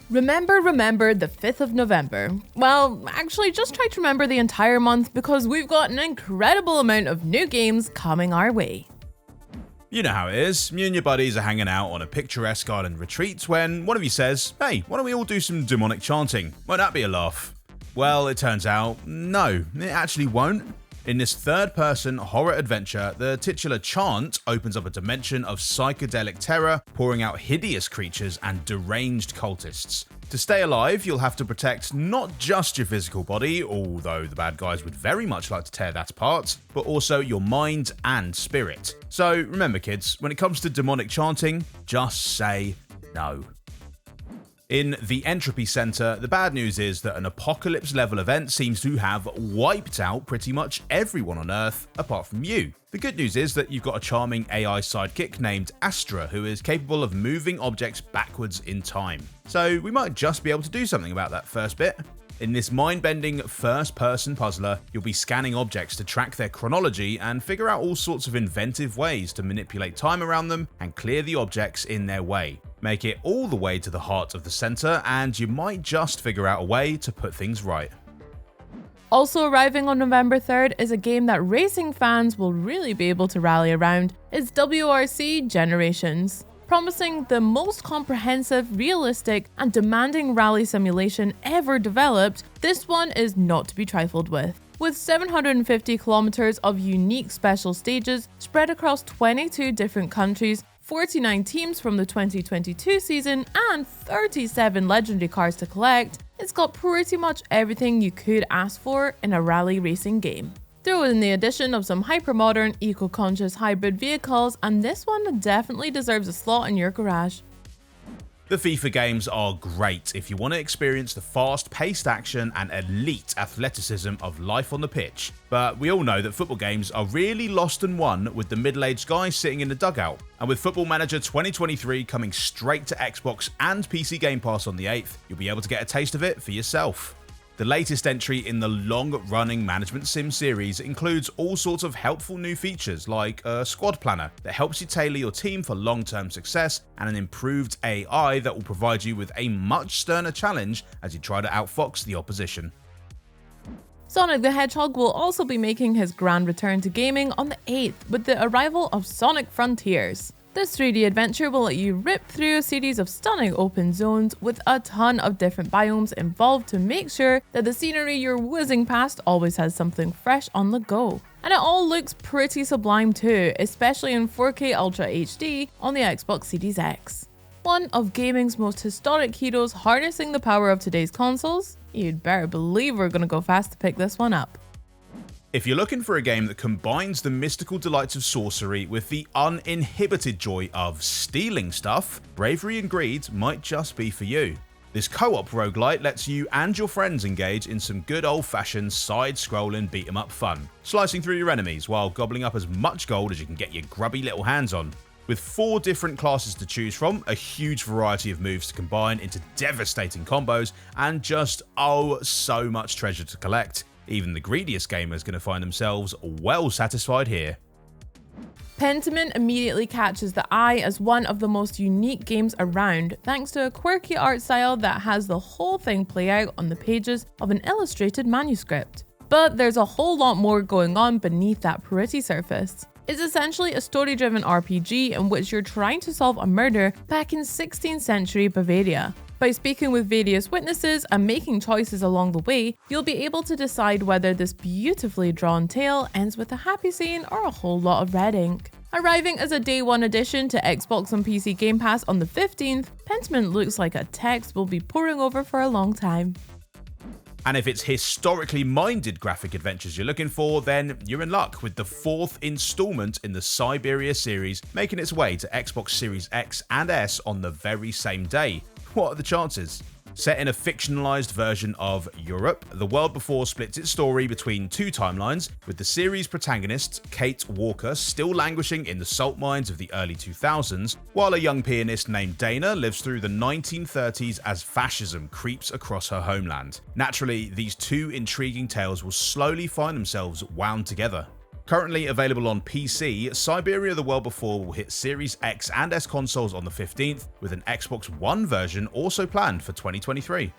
Remember the 5th of November. Well, actually just try to remember the entire month because we've got an incredible amount of new games coming our way. You know how it is, you and your buddies are hanging out on a picturesque island retreat when one of you says, "Hey, why don't we all do some demonic chanting? Won't that be a laugh?" Well, it turns out, no, it actually won't. In this third-person horror adventure, the titular Chant opens up a dimension of psychedelic terror, pouring out hideous creatures and deranged cultists. To stay alive, you'll have to protect not just your physical body, although the bad guys would very much like to tear that apart, but also your mind and spirit. So remember kids, when it comes to demonic chanting, just say no. In the Entropy Centre, the bad news is that an apocalypse-level event seems to have wiped out pretty much everyone on Earth, apart from you. The good news is that you've got a charming AI sidekick named Astra, who is capable of moving objects backwards in time. So we might just be able to do something about that first bit. In this mind-bending first-person puzzler, you'll be scanning objects to track their chronology and figure out all sorts of inventive ways to manipulate time around them and clear the objects in their way. Make it all the way to the heart of the centre and you might just figure out a way to put things right. Also arriving on November 3rd is a game that racing fans will really be able to rally around. It's WRC Generations. Promising the most comprehensive, realistic, and demanding rally simulation ever developed, this one is not to be trifled with. With 750 kilometers of unique special stages spread across 22 different countries, 49 teams from the 2022 season, and 37 legendary cars to collect, it's got pretty much everything you could ask for in a rally racing game. Throw in the addition of some hyper-modern, eco-conscious hybrid vehicles, and this one definitely deserves a slot in your garage. The FIFA games are great if you want to experience the fast-paced action and elite athleticism of life on the pitch, but we all know that football games are really lost and won with the middle-aged guy sitting in the dugout. And with Football Manager 2023 coming straight to Xbox and PC Game Pass on the 8th, you'll be able to get a taste of it for yourself. The latest entry in the long-running management sim series includes all sorts of helpful new features like a squad planner that helps you tailor your team for long-term success and an improved AI that will provide you with a much sterner challenge as you try to outfox the opposition. Sonic the Hedgehog will also be making his grand return to gaming on the 8th with the arrival of Sonic Frontiers. This 3D adventure will let you rip through a series of stunning open zones with a ton of different biomes involved to make sure that the scenery you're whizzing past always has something fresh on the go. And it all looks pretty sublime too, especially in 4K Ultra HD on the Xbox Series X. One of gaming's most historic heroes harnessing the power of today's consoles? You'd better believe we're gonna go fast to pick this one up. If you're looking for a game that combines the mystical delights of sorcery with the uninhibited joy of stealing stuff, Bravery and Greed might just be for you. This co-op roguelite lets you and your friends engage in some good old-fashioned side-scrolling beat-em-up fun, slicing through your enemies while gobbling up as much gold as you can get your grubby little hands on. With 4 different classes to choose from, a huge variety of moves to combine into devastating combos, and just so much treasure to collect, even the greediest gamer is going to find themselves well satisfied here. Pentiment immediately catches the eye as one of the most unique games around, thanks to a quirky art style that has the whole thing play out on the pages of an illustrated manuscript. But there's a whole lot more going on beneath that pretty surface. It's essentially a story-driven RPG in which you're trying to solve a murder back in 16th century Bavaria. By speaking with various witnesses and making choices along the way, you'll be able to decide whether this beautifully drawn tale ends with a happy scene or a whole lot of red ink. Arriving as a day one addition to Xbox and PC Game Pass on the 15th, Pentiment looks like a text we'll be poring over for a long time. And if it's historically minded graphic adventures you're looking for, then you're in luck with the 4th installment in the Syberia series making its way to Xbox Series X and S on the very same day. What are the chances? Set in a fictionalized version of Europe, the world before splits its story between 2 timelines, with the series protagonist, Kate Walker, still languishing in the salt mines of the early 2000s, while a young pianist named Dana lives through the 1930s as fascism creeps across her homeland. Naturally, these 2 intriguing tales will slowly find themselves wound together. Currently available on PC, Syberia the World Before will hit Series X and S consoles on the 15th, with an Xbox One version also planned for 2023.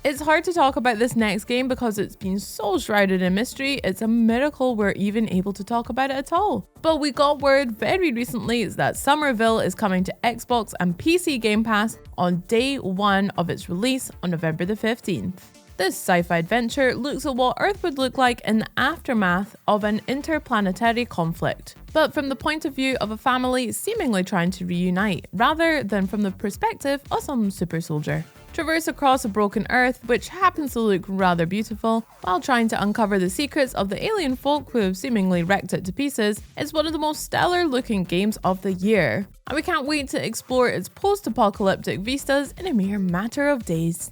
It's hard to talk about this next game because it's been so shrouded in mystery, it's a miracle we're even able to talk about it at all. But we got word very recently that Somerville is coming to Xbox and PC Game Pass on day one of its release on November the 15th. This sci-fi adventure looks at what Earth would look like in the aftermath of an interplanetary conflict, but from the point of view of a family seemingly trying to reunite, rather than from the perspective of some super soldier. Traverse across a broken Earth, which happens to look rather beautiful, while trying to uncover the secrets of the alien folk who have seemingly wrecked it to pieces, is one of the most stellar looking games of the year, and we can't wait to explore its post-apocalyptic vistas in a mere matter of days.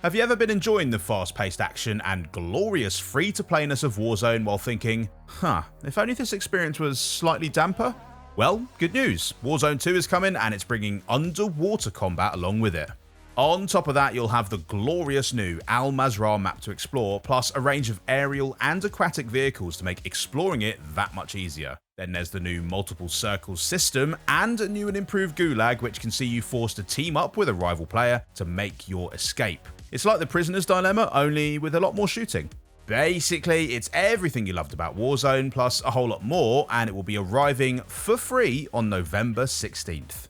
Have you ever been enjoying the fast-paced action and glorious free-to-playness of Warzone while thinking, if only this experience was slightly damper? Well, good news, Warzone 2 is coming and it's bringing underwater combat along with it. On top of that, you'll have the glorious new Al Mazrah map to explore, plus a range of aerial and aquatic vehicles to make exploring it that much easier. Then there's the new multiple circles system and a new and improved gulag, which can see you forced to team up with a rival player to make your escape. It's like the prisoner's dilemma, only with a lot more shooting. Basically, it's everything you loved about Warzone, plus a whole lot more, and it will be arriving for free on November 16th.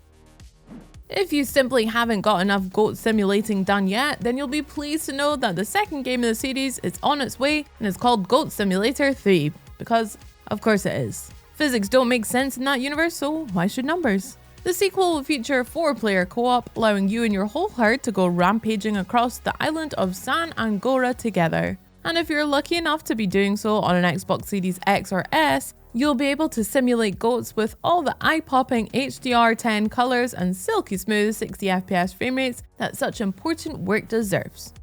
If you simply haven't got enough goat simulating done yet, then you'll be pleased to know that the second game in the series is on its way and it's called Goat Simulator 3, because of course it is. Physics don't make sense in that universe, so why should numbers? The sequel will feature 4-player co-op, allowing you and your whole herd to go rampaging across the island of San Angora together. And if you're lucky enough to be doing so on an Xbox Series X or S, you'll be able to simulate goats with all the eye-popping HDR10 colors and silky smooth 60fps frame rates that such important work deserves.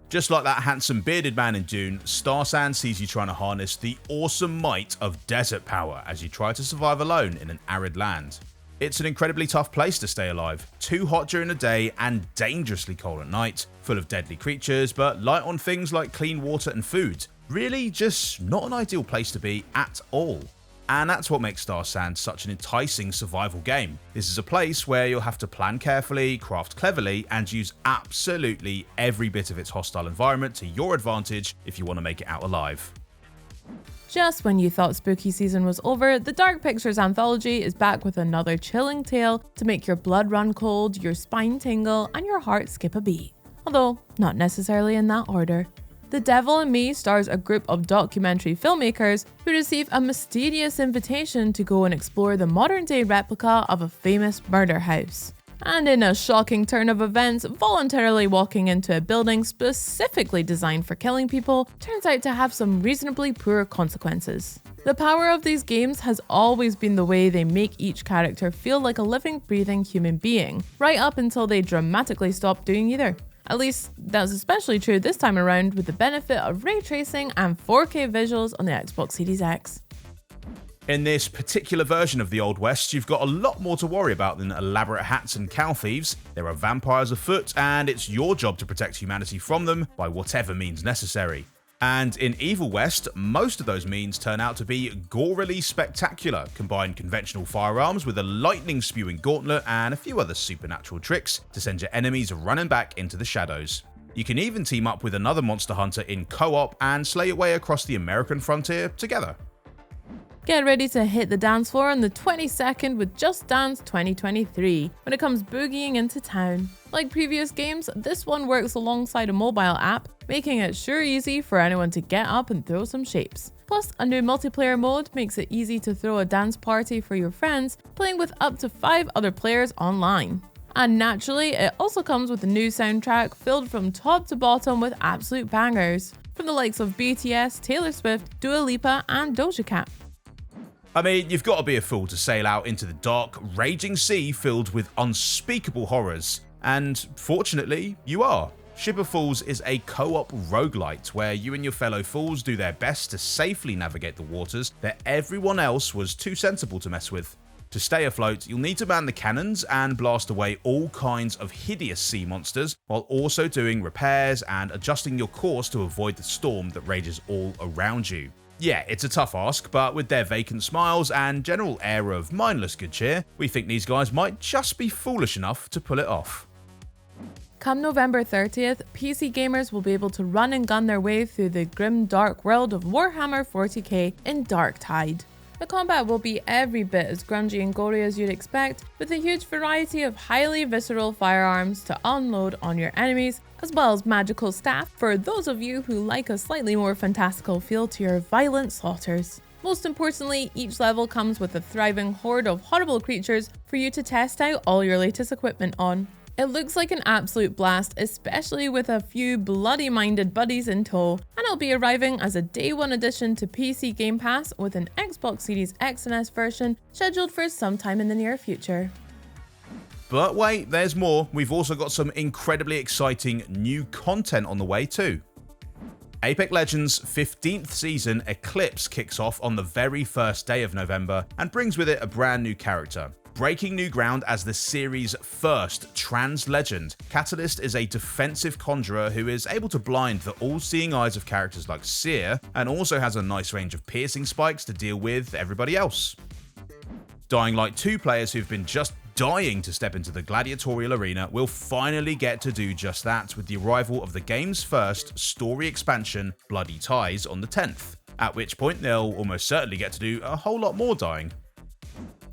Just like that handsome bearded man in Dune, Starsand sees you trying to harness the awesome might of desert power as you try to survive alone in an arid land. It's an incredibly tough place to stay alive, too hot during the day and dangerously cold at night, full of deadly creatures but light on things like clean water and food. Really just not an ideal place to be at all. And that's what makes Starsand such an enticing survival game. This is a place where you'll have to plan carefully, craft cleverly, and use absolutely every bit of its hostile environment to your advantage if you want to make it out alive. Just when you thought spooky season was over, the Dark Pictures anthology is back with another chilling tale to make your blood run cold, your spine tingle, and your heart skip a beat. Although, not necessarily in that order. The Devil in Me stars a group of documentary filmmakers who receive a mysterious invitation to go and explore the modern-day replica of a famous murder house. And in a shocking turn of events, voluntarily walking into a building specifically designed for killing people turns out to have some reasonably poor consequences. The power of these games has always been the way they make each character feel like a living, breathing human being, right up until they dramatically stop doing either. At least, that's especially true this time around with the benefit of ray tracing and 4K visuals on the Xbox Series X. In this particular version of the Old West, you've got a lot more to worry about than elaborate hats and cow thieves. There are vampires afoot, and it's your job to protect humanity from them by whatever means necessary. And in Evil West, most of those means turn out to be gorily spectacular, combine conventional firearms with a lightning-spewing gauntlet and a few other supernatural tricks to send your enemies running back into the shadows. You can even team up with another monster hunter in co-op and slay your way across the American frontier together. Get ready to hit the dance floor on the 22nd with Just Dance 2023 when it comes boogieing into town. Like previous games, this one works alongside a mobile app, making it sure easy for anyone to get up and throw some shapes. Plus, a new multiplayer mode makes it easy to throw a dance party for your friends, playing with up to 5 other players online. And naturally, it also comes with a new soundtrack filled from top to bottom with absolute bangers, from the likes of BTS, Taylor Swift, Dua Lipa, and Doja Cat. I mean, you've got to be a fool to sail out into the dark, raging sea filled with unspeakable horrors. And fortunately, you are. Ship of Fools is a co-op roguelite where you and your fellow fools do their best to safely navigate the waters that everyone else was too sensible to mess with. To stay afloat, you'll need to man the cannons and blast away all kinds of hideous sea monsters, while also doing repairs and adjusting your course to avoid the storm that rages all around you. Yeah, it's a tough ask, but with their vacant smiles and general air of mindless good cheer, we think these guys might just be foolish enough to pull it off. Come November 30th, PC gamers will be able to run and gun their way through the grim dark world of Warhammer 40k in Darktide. The combat will be every bit as grungy and gory as you'd expect, with a huge variety of highly visceral firearms to unload on your enemies, as well as magical staff for those of you who like a slightly more fantastical feel to your violent slaughters. Most importantly, each level comes with a thriving horde of horrible creatures for you to test out all your latest equipment on. It looks like an absolute blast, especially with a few bloody-minded buddies in tow, and it'll be arriving as a Day 1 addition to PC Game Pass with an Xbox Series X and S version scheduled for sometime in the near future. But wait, there's more. We've also got some incredibly exciting new content on the way too. Apex Legends' 15th season Eclipse kicks off on the very first day of November and brings with it a brand new character. Breaking new ground as the series' first trans legend, Catalyst is a defensive conjurer who is able to blind the all-seeing eyes of characters like Seer, and also has a nice range of piercing spikes to deal with everybody else. Dying Light 2 players who've been just dying to step into the gladiatorial arena will finally get to do just that with the arrival of the game's first story expansion, Bloody Ties, on the 10th, at which point they'll almost certainly get to do a whole lot more dying.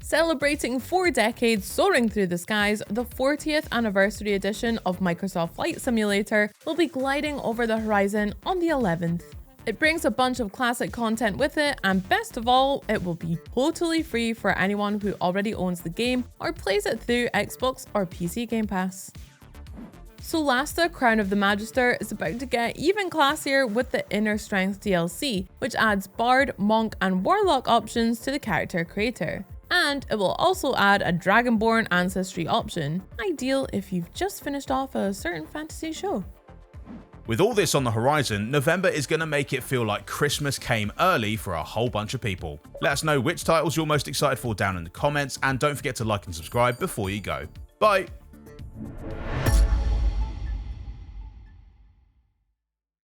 Celebrating 4 decades soaring through the skies, the 40th anniversary edition of Microsoft Flight Simulator will be gliding over the horizon on the 11th. It brings a bunch of classic content with it, and best of all, it will be totally free for anyone who already owns the game or plays it through Xbox or PC Game Pass. Solasta Crown of the Magister is about to get even classier with the Inner Strength DLC, which adds Bard, Monk and Warlock options to the character creator. And it will also add a Dragonborn ancestry option, ideal if you've just finished off a certain fantasy show. With all this on the horizon, November is going to make it feel like Christmas came early for a whole bunch of people. Let us know which titles you're most excited for down in the comments, and don't forget to like and subscribe before you go. Bye!